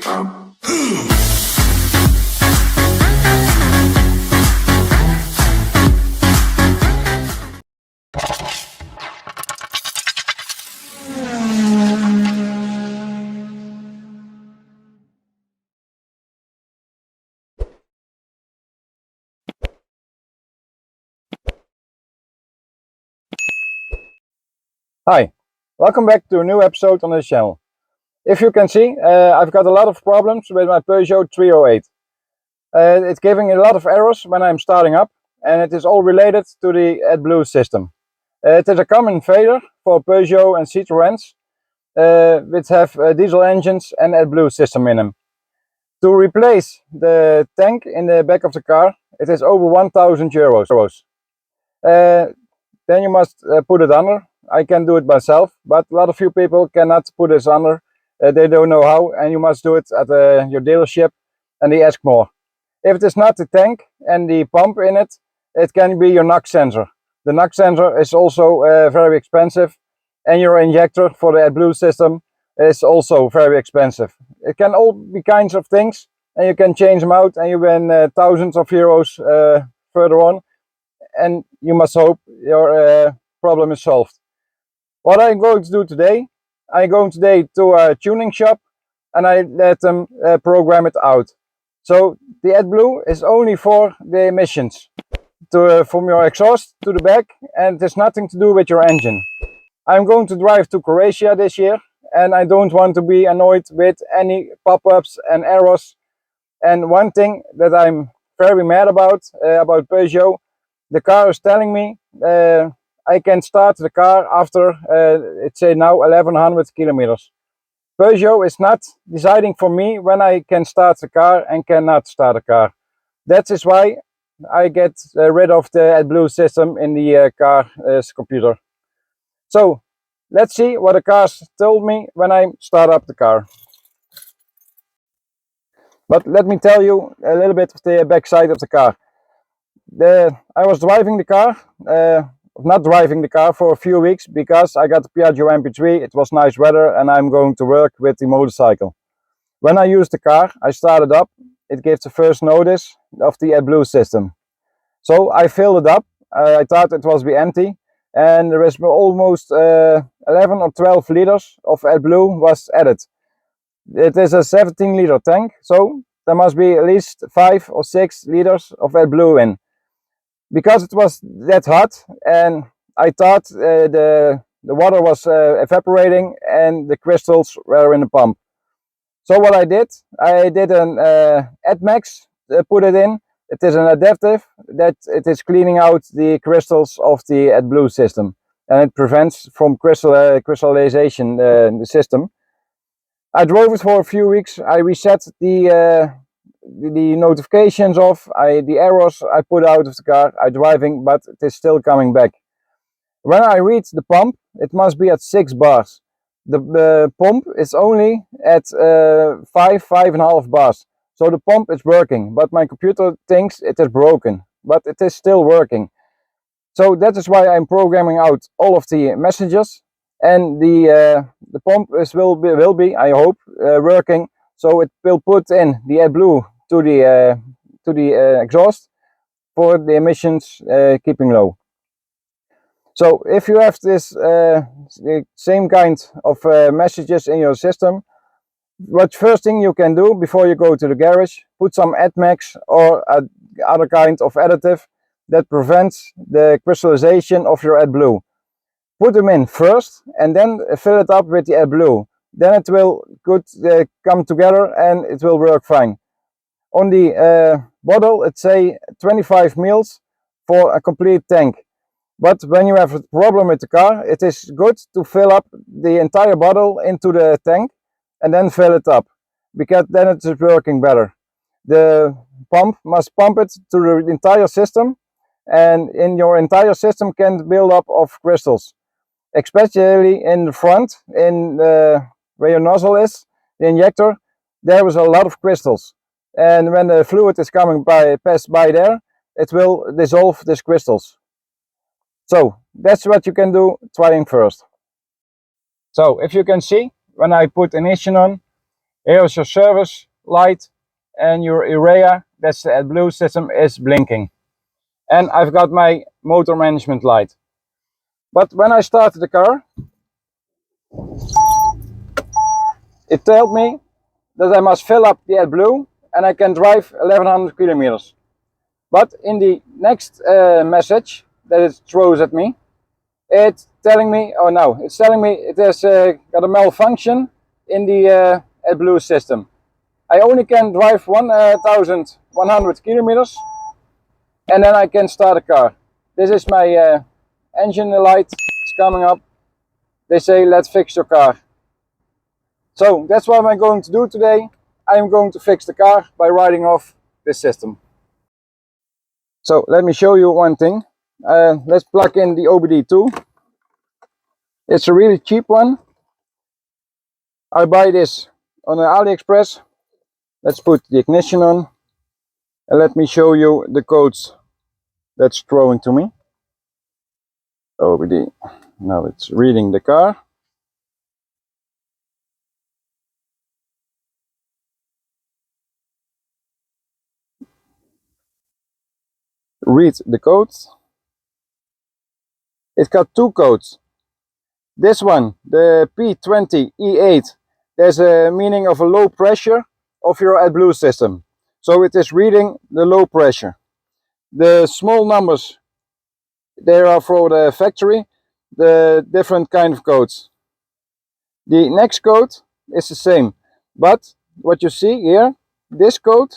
Hi, welcome back to a new episode on this channel. If you can see, I've got a lot of problems with my Peugeot 308. It's giving a lot of errors when I'm starting up, and it is all related to the AdBlue system. It is a common failure for Peugeot and Citroëns which have diesel engines and AdBlue system in them. To replace the tank in the back of the car, it is over 1,000 euros. Then you must put it under. I can do it myself, but a lot of you people cannot put this under. They don't know how, and you must do it at your dealership, and they ask more. If it is not the tank and the pump in it, it can be your knock sensor. The knock sensor is also very expensive, and your injector for the AdBlue system is also very expensive. It can all be kinds of things, and you can change them out, and you win thousands of euros further on, and you must hope your problem is solved. What I'm going to do today, I'm going today to a tuning shop and I let them program it out. So the AdBlue is only for the emissions, from your exhaust to the back, and it has nothing to do with your engine. I'm going to drive to Croatia this year, and I don't want to be annoyed with any pop-ups and errors. And one thing that I'm very mad about Peugeot, the car is telling me I can start the car after, it's say now 1100 kilometers. Peugeot is not deciding for me when I can start the car and cannot start the car. That is why I get rid of the AdBlue system in the car's computer. So let's see what the car told me when I start up the car. But let me tell you a little bit of the back side of the car. I was driving the car. Not driving the car for a few weeks because I got the Piaggio mp3, it was nice weather and I'm going to work with the motorcycle. When I used the car, I started up, it gave the first notice of the AdBlue system. So I filled it up, I thought it was be empty, and there is almost 11 or 12 liters of AdBlue was added. It is a 17 liter tank, so there must be at least 5 or 6 liters of AdBlue in. Because it was that hot, and I thought the water was evaporating and the crystals were in the pump. So what I did an AdMax, put it in. It is an adaptive that it is cleaning out the crystals of the AdBlue system, and it prevents from crystallization the system. I drove it for a few weeks. I reset the notifications off, the errors I put out of the car. I'm driving, but it is still coming back. When I read the pump, it must be at 6 bars. The pump is only at 5.5 bars. So the pump is working, but my computer thinks it is broken, but it is still working. So that is why I'm programming out all of the messages, and the pump will be, I hope, working. So it will put in the AdBlue to the exhaust for the emissions keeping low. So if you have this the same kind of messages in your system, what first thing you can do before you go to the garage, put some AdMax or other kind of additive that prevents the crystallization of your AdBlue. Put them in first and then fill it up with the AdBlue. Then it will come together and it will work fine. On the bottle it say 25 mils for a complete tank. But when you have a problem with the car, it is good to fill up the entire bottle into the tank and then fill it up, because then it is working better. The pump must pump it to the entire system, and in your entire system can build up of crystals, especially in the front, in where your nozzle is, the injector. There was a lot of crystals, and when the fluid is coming pass by there, it will dissolve these crystals. So that's what you can do trying first. So if you can see, when I put ignition on, Here is your service light, and your urea, that's the AdBlue system, is blinking. And I've got my motor management light. But when I started the car, it told me that I must fill up the AdBlue and I can drive 1100 kilometers. But in the next message that it throws at me, it's telling me, oh no, it's telling me it has got a malfunction in the AdBlue system. I only can drive 1100 kilometers and then I can start a car. This is my engine light, it's coming up. They say, let's fix your car. So that's what I'm going to do today. I'm going to fix the car by writing off this system. So let me show you one thing. Let's plug in the OBD2. It's a really cheap one. I buy this on AliExpress. Let's put the ignition on and let me show you the codes that's throwing to me. OBD. Now it's reading the car. Read the codes. It's got two codes. This one, the P20E8, there's a meaning of a low pressure of your AdBlue system. So it is reading the low pressure. The small numbers, they are for the factory, the different kind of codes. The next code is the same, but what you see here, this code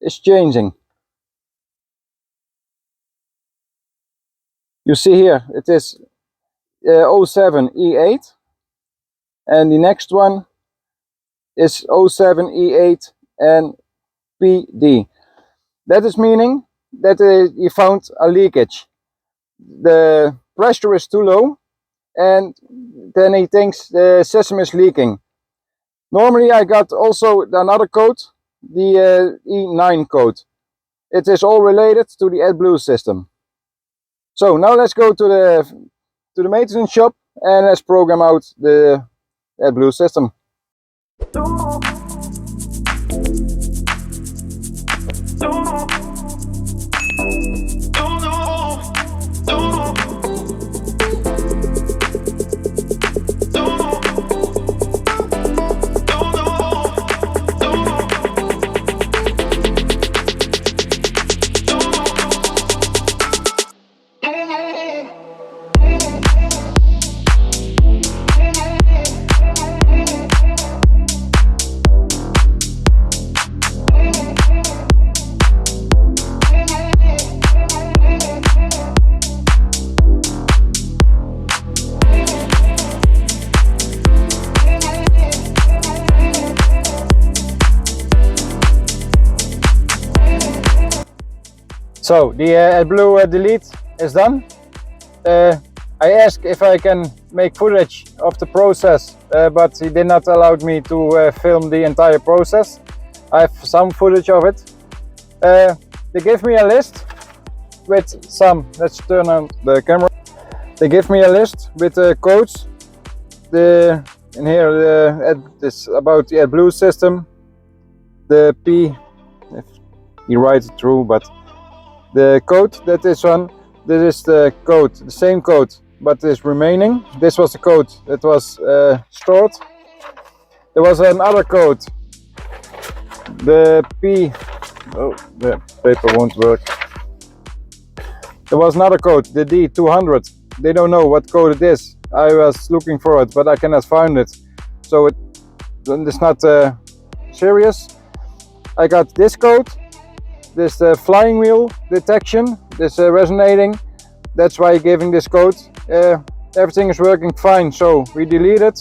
is changing. You see here, it is 07E8, and the next one is 07E8 and PD. That is meaning that you found a leakage. The pressure is too low and then he thinks the system is leaking. Normally I got also another code, the E9 code. It is all related to the AdBlue system. So now let's go to the maintenance shop and let's program out the AdBlue system. So the AdBlue delete is done. I asked if I can make footage of the process, but he did not allow me to film the entire process. I have some footage of it. They give me a list with some, let's turn on the camera. They give me a list with codes. In here it's about the AdBlue system. The P, if you write it through, but the code that is on, this is the code, the same code, but is remaining. This was the code that was stored. There was another code, the P, oh, the paper won't work. There was another code, the D200. They don't know what code it is. I was looking for it, but I cannot find it. So it's not serious. I got this code. This flying wheel detection, this resonating, that's why giving this code. Everything is working fine, so we delete it.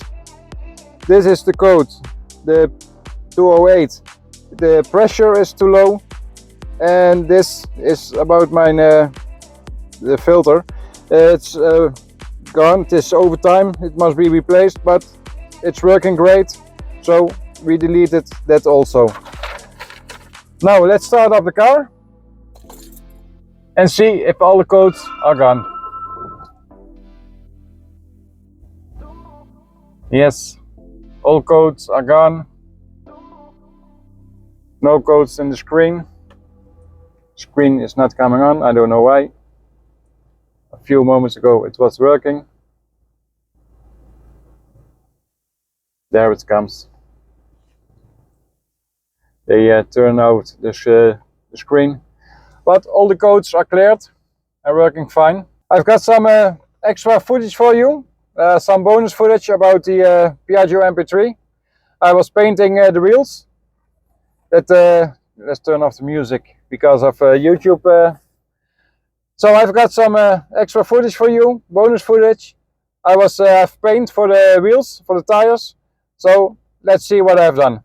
This is the code, the 208. The pressure is too low, and this is about the filter. It's gone, it is over time, it must be replaced, but it's working great, so we deleted that also. Now let's start up the car and see if all the codes are gone. Yes, all codes are gone. No codes in the screen. Screen is not coming on, I don't know why. A few moments ago it was working. There it comes. They turn out the screen. But all the codes are cleared and working fine. I've got some extra footage for you. Some bonus footage about the Piaggio mp3. I was painting the wheels. Let's turn off the music because of YouTube. So I've got some extra footage for you, bonus footage. I was paint for the wheels, for the tires. So let's see what I've done.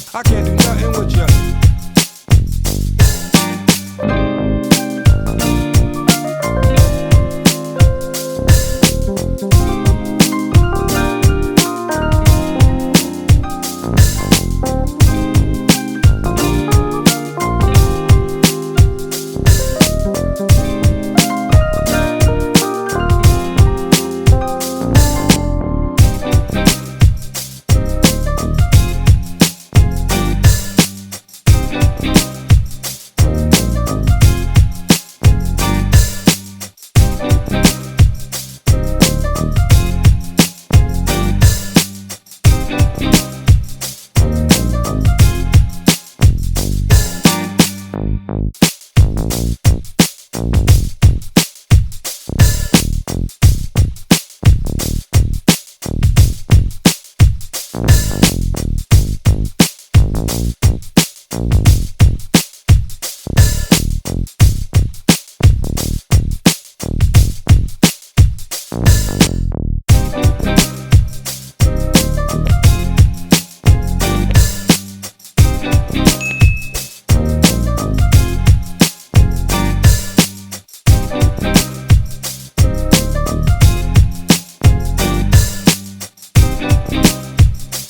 I can't do nothing with you.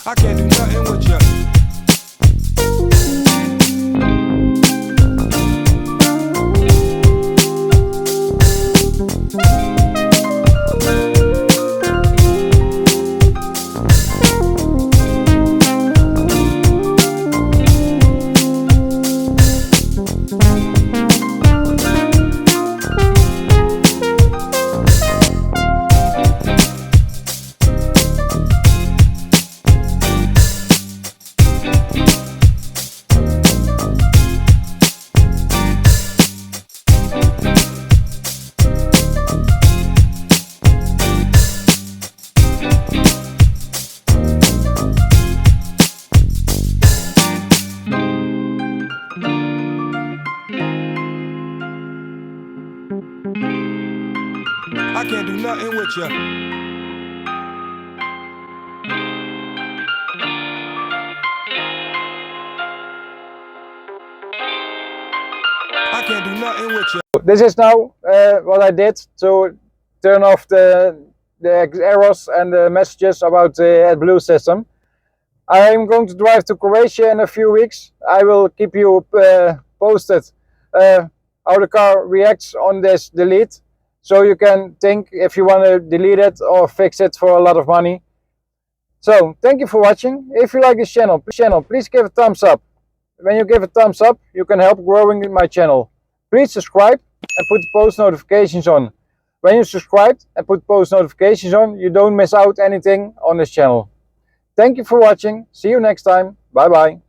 I can't do nothing with you. I can't do nothing with you. I can't do nothing with you. This is now what I did to turn off the errors and the messages about the AdBlue system. I'm going to drive to Croatia in a few weeks. I will keep you posted how the car reacts on this delete. So you can think if you want to delete it or fix it for a lot of money. So thank you for watching. If you like this channel, please give a thumbs up. When you give a thumbs up, you can help growing my channel. Please subscribe and put the post notifications on. When you subscribe and put post notifications on, you don't miss out anything on this channel. Thank you for watching. See you next time. Bye bye.